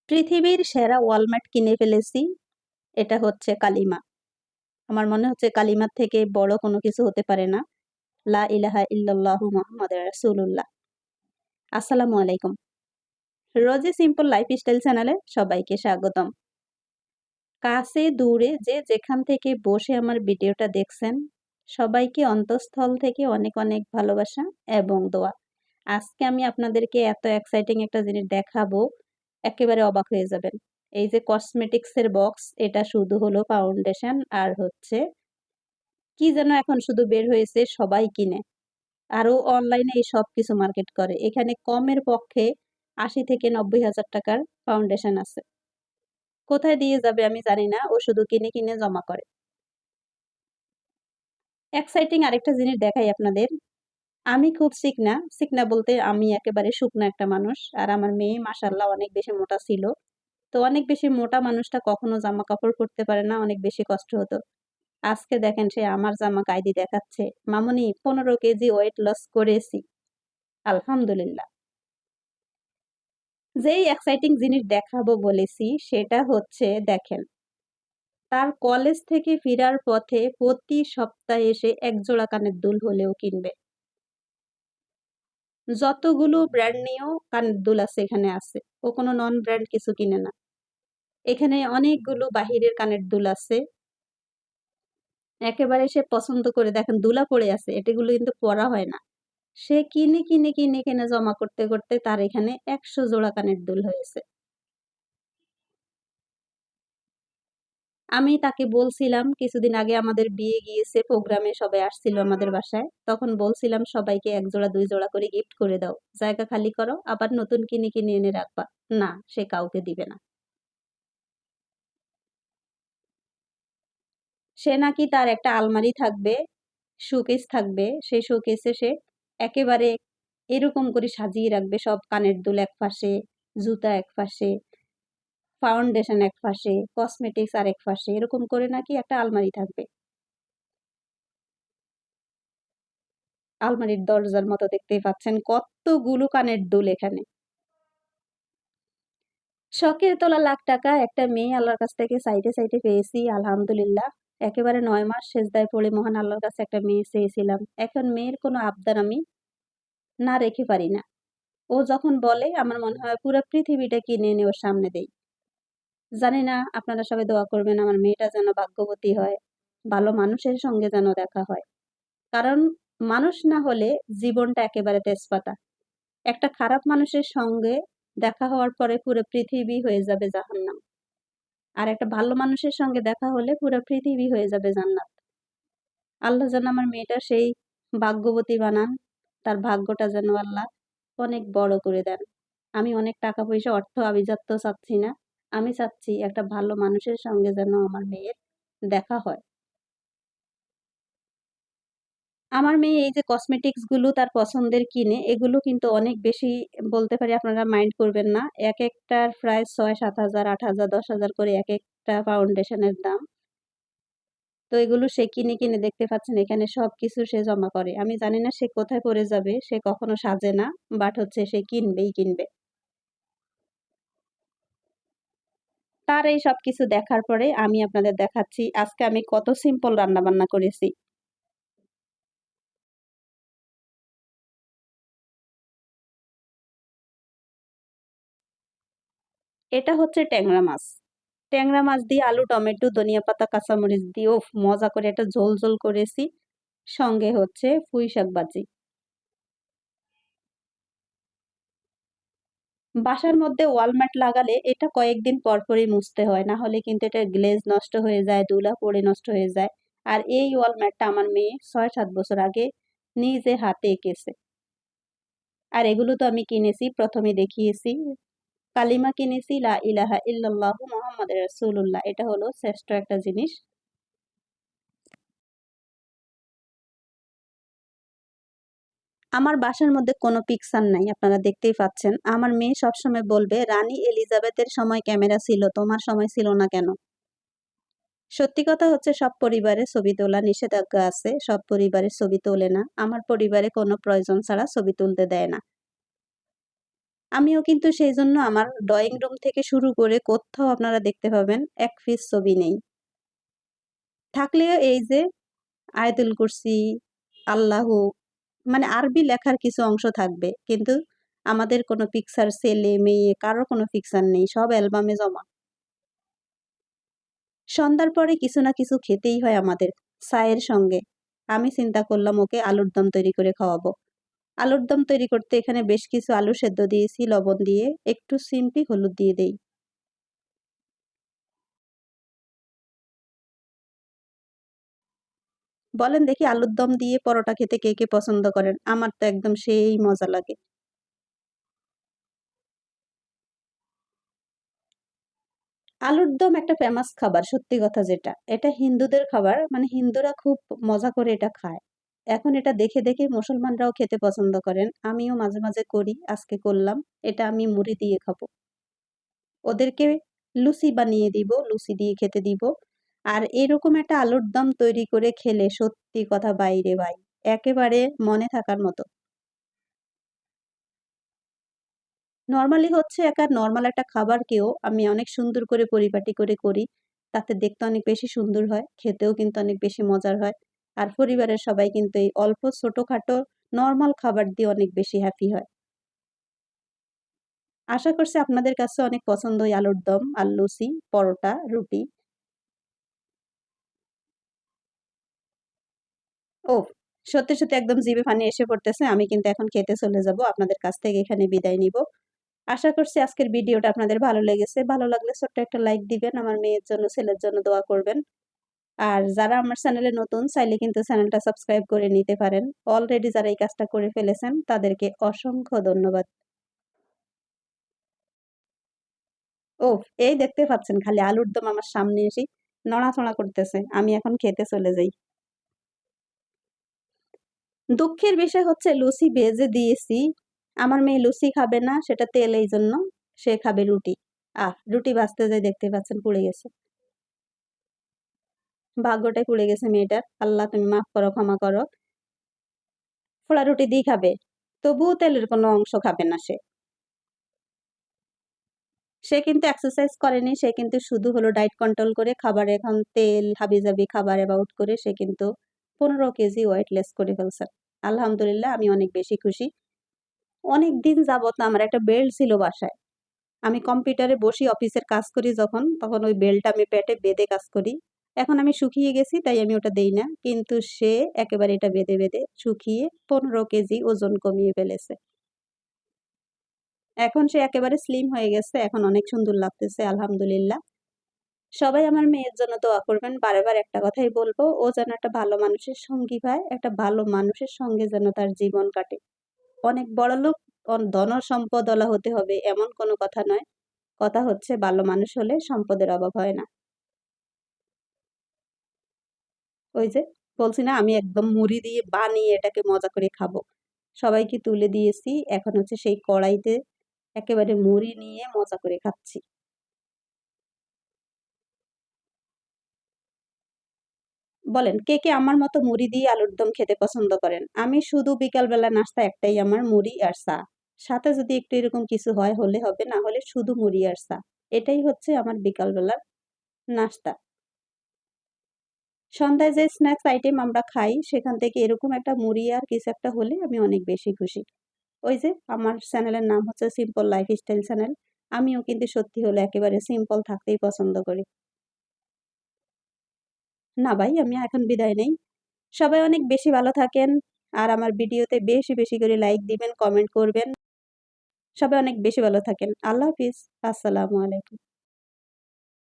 পৃথিবীর সেরা ওয়ালম্যাট কিনে ফেলেছি। এটা হচ্ছে কালিমা। আমার মনে হচ্ছে কালিমার থেকে বড় কোনো কিছু হতে পারে না। লা ইলাহা ইল্লাল্লাহু মুহাম্মাদুর রাসূলুল্লাহ। আসসালামু আলাইকুম। রোজি সিম্পল লাইফস্টাইল চ্যানেলে সবাইকে স্বাগতম। কাছে দূরে যে যেখান থেকে বসে আমার ভিডিওটা দেখছেন, সবাইকে অন্তঃস্থল থেকে অনেক অনেক ভালোবাসা এবং দোয়া। আজকে আমি আপনাদেরকে এত এক্সাইটিং একটা জিনিস দেখাবো, একেবারে অবাক হয়ে যাবেন। এই যে কসমেটিক্স এর বক্স, এটা শুধু হলো ফাউন্ডেশন আর হচ্ছে কি যেন এখন শুধু বের হয়েছে, সবাই কিনে। আরো অনলাইনে এই সব কিছু মার্কেট করে। এখানে কমের পক্ষে ৮০ থেকে ৯০,০০০ টাকার ফাউন্ডেশন আছে। কোথায় দিয়ে যাবে আমি জানি না, ও শুধু কিনে কিনে জমা করে। এক্সাইটিং আরেকটা জিনিস দেখাই আপনাদের। আমি খুব চিকনা, চিকনা বলতে আমি একেবারে শুকনো একটা মানুষ। আর আমার মেয়ে মাশাআল্লাহ অনেক বেশি মোটা ছিল। তো অনেক বেশি মোটা মানুষটা কখনো জামা কাপড় পরতে পারে না, অনেক বেশি কষ্ট হতো। আজকে দেখেন সে আমার জামা কায়দি দেখাচ্ছে। মামুনি ১৫ কেজি ওয়েট লস করেছি। আলহামদুলিল্লাহ। যেই এক্সাইটিং জিনিস দেখাবো বলেছি সেটা হচ্ছে দেখেন। তার কলেজ থেকে ফেরার পথে প্রতি সপ্তাহে এসে এক জোড়া কানের দুল হলেও কিনবে। যতগুলো ব্র্যান্ড নিয়েও কানের দুল আছে এখানে আছে। ও কোনো নন ব্র্যান্ড কিছু কিনে না। এখানে অনেকগুলো বাহিরের কানের দুল আছে। একেবারে সে পছন্দ করে দেখেন দুলা পড়ে আছে। এটাগুলো কিন্তু পরা হয় না। সে কিনে জমা করতে করতে তার এখানে ১০০ জোড়া কানের দুল হয়েছে। আমি তাকে বলছিলাম কিছুদিন আগে আমাদের বিয়ে গিয়েছে, প্রোগ্রামে সবাই আসছিল আমাদের বাসায়। তখন বলছিলাম সবাইকে ১ জোড়া ২ জোড়া করে গিফট করে দাও। জায়গা খালি করো, আবার নতুন কিনে এনে রাখবা। না, সে কাউকে দিবে না। সে নাকি তার একটা আলমারি থাকবে, শোকেস থাকবে। সেই শোকেসে সে একেবারে এরকম করে সাজিয়ে রাখবে, সব কানের দুল একপাশে, জুতা একপাশে, ফাউন্ডেশন একপাশে, কসমেটিক্স আরেক পাশে, এরকম করে নাকি একটা আলমারি থাকবে। আলমারির দরজার মতো দেখতেই পাচ্ছেন কতগুলো কানের দুল এখানে। শখের তোলা লাখ টাকা একটা মেয়ে আল্লাহর কাছ থেকে সাইডে পেয়েছি, আলহামদুলিল্লাহ। একেবারে ৯ মাস সেজদায় পড়ে মহান আল্লাহর কাছে একটা মেয়ে চেয়েছিলাম। এখন মেয়ের কোনো আবদার আমি না রেখে পারি না। ও যখন বলে আমার মনে হয় পুরা পৃথিবীটা কিনে এনে ওর সামনে দেই। জানি না, আপনারা সবাই দোয়া করবেন আমার মেয়েটা যেন ভাগ্যবতী হয়। ভালো মানুষের সঙ্গে যেন দেখা হয়। কারণ মানুষ না হলে জীবনটা একেবারে তেজপাতা। একটা খারাপ মানুষের সঙ্গে দেখা হওয়ার পরে পুরো পৃথিবী হয়ে যাবে জাহান্নাম। আর একটা ভালো মানুষের সঙ্গে দেখা হলে পুরো পৃথিবী হয়ে যাবে জান্নাত। আল্লাহ যেন আমার মেয়েটা সেই ভাগ্যবতী বানান। তার ভাগ্যটা যেন আল্লাহ অনেক বড় করে দেন। আমি অনেক টাকা পয়সা অর্থ আভিজাত্য চাচ্ছি না। আমি চাচ্ছি একটা ভালো মানুষের সঙ্গে যেন আমার মেয়ের দেখা হয়। আমার মেয়ে এই যে কসমেটিক্স গুলো তার পছন্দের কিনে, এগুলো কিন্তু অনেক বেশি, বলতে পারি আপনারা মাইন্ড করবেন না। একেকটার প্রায় ৬,০০০, ৭,০০০, ৮,০০০, ১০,০০০ করে একেকটা ফাউন্ডেশনের দাম। তো এগুলো সে কিনে দেখতে পাচ্ছেন এখানে সবকিছু সে জমা করে। আমি জানি না সে কোথায় পড়ে যাবে, সে কখনো সাজে না। বাট হচ্ছে সে কিনবেই কিনবে। তার এই সবকিছু দেখার পরে আমি আপনাদের দেখাচ্ছি আজকে আমি কত সিম্পল রান্নাবান্না করেছি। এটা হচ্ছে ট্যাংরা মাছ। ট্যাংরা মাছ দিয়ে আলু, টমেটো, ধনিয়া পাতা, কাঁচামরিচ দিয়ে উফ মজা করে একটা ঝোল করেছি। সঙ্গে হচ্ছে পুঁই শাক ভাজি। বাসার মধ্যে ওয়ালমাট লাগালে এটা কয়েকদিন পরই মুছতে হয়, না হলে কিন্তু এটা গ্লেজ নষ্ট হয়ে যায়, ধুলা পড়ে নষ্ট হয়ে যায়। আর এই ওয়ালমাটটা আমার মেয়ে ৬-৭ বছর আগে নিজে হাতে এঁকেছে। আর এগুলো তো আমি কিনেছি, প্রথমে দেখিয়েছি। কালিমা কিনেছি, লা ইলাহা ইল্লাল্লাহু মুহাম্মাদুর রাসূলুল্লাহ। এটা হলো শ্রেষ্ঠ একটা জিনিস। আমার বাসার মধ্যে কোনো পিকচার নাই, আপনারা দেখতেই পাচ্ছেন। আমার মেয়ে সবসময় বলবে, রানী এলিজাবেথের সময় ক্যামেরা ছিল, তোমার সময় ছিল না কেন? সত্যি কথা হচ্ছে সব পরিবারে ছবি তোলা নিষেধাজ্ঞা আছে। সব পরিবারে ছবি তোলে না। আমার পরিবারে কোনো প্রয়োজন ছাড়া ছবি তুলতে দেয় না। আমিও কিন্তু সেইজন্য আমার ড্রয়িং রুম থেকে শুরু করে কোথাও আপনারা দেখতে পাবেন ১ পিস ছবি নেই। থাকলেও এই যে আয়াতুল কুরসি, আল্লাহু মানে আরবি লেখার কিছু অংশ থাকবে। কিন্তু আমাদের কোনো পিকচার ছেলে-মেয়ে কারো কোনো পিকচার নেই। সব অ্যালবামে জমা। সন্ধ্যার পরে কিছু না কিছু খেতেই হয় আমাদের, চায়ের সঙ্গে। আমি চিন্তা করলাম ওকে আলুর দম তৈরি করে খাওয়াবো। আলুর দম তৈরি করতে এখানে বেশ কিছু আলু সেদ্ধ দিয়েছি লবণ দিয়ে, একটু সিম্পি হলুদ দিয়ে দেই। বলেন দেখি আলুর দম দিয়ে পরোটা খেতে কে, কে পছন্দ করেন? আমার তো একদম সেই মজা লাগে। আলুর দম একটা ফেমাস খাবার, সত্যি কথা যেটা। এটা হিন্দুদের খাবার, মানে হিন্দুরা খুব মজা করে এটা খায়। এখন এটা দেখে, দেখে মুসলমানরাও খেতে পছন্দ করেন। আমিও মাঝে, মাঝে করি, আজকে করলাম। এটা আমি মুড়ি দিয়ে খাবো। ওদেরকে লুচি বানিয়ে দিব, লুচি দিয়ে খেতে দিব। আর এরকম একটা আলুর দম তৈরি করে খেলে সত্যি কথা বাইরে ভাই, একেবারে মনে থাকার মতো। নরমালি হচ্ছে নরমাল একটা খাবারকেও আমি অনেক সুন্দর করে পরিপাটি করে করি। তাতে দেখতে অনেক বেশি সুন্দর হয়, খেতেও কিন্তু অনেক বেশি মজার হয়। আর পরিবারের সবাই কিন্তু এই অল্প ছোটখাটো নরমাল খাবার দিয়ে অনেক বেশি হ্যাপি হয়। আশা করছি আপনাদের কাছে অনেক পছন্দ এই আলুর দম আর লুচি, পরোটা, রুটি। ওহ! সত্যি, সত্যি একদম জিভে পানি এসে পড়তেছে। আমি কিন্তু এখন খেতে চলে যাব। আপনাদের কাছ থেকে এখানে বিদায় নিব। আশা করছি আজকের ভিডিওটা আপনাদের ভালো লেগেছে। ভালো লাগলে ছোট্ট একটা লাইক দিবেন। আমার মেয়ের জন্য, ছেলের জন্য দোয়া করবেন। আর যারা আমার চ্যানেলে নতুন চাইলে কিন্তু চ্যানেলটা সাবস্ক্রাইব করে নিতে পারেন। অলরেডি যারা এই কাজটা করে ফেলেছেন তাদেরকে অসংখ্য ধন্যবাদ। ওহ! এই দেখতে পাচ্ছেন খালি আলুর দম আমার সামনে এসেই নড়াচড়া করতেছে। আমি এখন খেতে চলে যাই। দুঃখের বিষয় হচ্ছে লুচি ভেজে দিয়েছি। আমার মেয়ে লুচি খাবে না, সেটা তেল এইজন্য। সে খাবে রুটি। রুটি ভাজতে যেয়ে দেখতে পাচ্ছেন পুড়ে গেছে। ভাগ্যটাই পুড়ে গেছে মেয়েটার। আল্লাহ তুমি মাফ করো, ক্ষমা করো। পোড়া রুটি দিয়ে খাবে। তবুও তেলের কোনো অংশ খাবে না সে। সে কিন্তু এক্সারসাইজ করেনি। সে কিন্তু শুধু হলো ডায়েট কন্ট্রোল করে খাবারে এখন তেল, হাবিজাবি খাবার এভয়েড করে সে কিন্তু ১৫ কেজি ওয়েট লেস করে ফেলছে। আলহামদুলিল্লাহ আমি অনেক বেশি খুশি। অনেকদিন যাবত না আমার একটা বেল্ট ছিল বাসায়। আমি কম্পিউটারে বসি অফিসের কাজ করি যখন, তখন ওই বেল্টটা আমি পেটে বেঁধে কাজ করি। এখন আমি শুকিয়ে গেছি তাই আমি ওটা দেই না। কিন্তু সে একেবারে এটা বেঁধে, বেঁধে শুকিয়ে ১৫ কেজি ওজন কমিয়ে ফেলেছে। এখন সে একেবারে স্লিম হয়ে গেছে। এখন অনেক সুন্দর লাগতেছে আলহামদুলিল্লাহ। সবাই আমার মেয়ের জন্য দোয়া করবেন। বারে একটা কথাই বলব, ও যেন একটা ভালো মানুষের সঙ্গী পায়, একটা ভালো মানুষের সঙ্গে যেন তার জীবন কাটে। অনেক বড়লোক, ধনসম্পদওয়ালা হতে হবে এমন কোনো কথা নয়। কথা হচ্ছে ভালো মানুষ হলে সম্পদের অভাব হয় না। ওই যে বলছি না আমি একদম মুড়ি দিয়ে বানিয়ে এটাকে মজা করে খাবো। সবাইকে তুলে দিয়েছি। এখন হচ্ছে সেই কড়াইতে একেবারে মুড়ি নিয়ে মজা করে খাচ্ছি। বলেন কে, কে আমার মতো মুড়ি দিয়ে আলুর দম খেতে পছন্দ করেন? আমি শুধু বিকালবেলা নাস্তা একটাই আমার মুড়ি আর চা। সাথে যদি একটু এরকম কিছু হয় হলে হবে, না হলে শুধু মুড়ি আর চা। এটাই হচ্ছে আমার বিকালবেলার নাস্তা। সন্ধ্যায় যে স্ন্যাকস আইটেম আমরা খাই সেখান থেকে এরকম একটা মুড়ি আর কিছু একটা হলে আমি অনেক বেশি খুশি। ওই যে আমার চ্যানেলের নাম হচ্ছে সিম্পল লাইফস্টাইল চ্যানেল। আমিও কিন্তু সত্যি হলে একেবারে সিম্পল থাকতেই পছন্দ করি। না ভাই আমি এখন বিদায় নেই। সবাই অনেক বেশি ভালো থাকেন। আর আমার ভিডিওতে বেশি, বেশি করে লাইক দিবেন, কমেন্ট করবেন। সবাই অনেক বেশি ভালো থাকেন। আল্লাহ হাফিজ। আসসালামু আলাইকুম।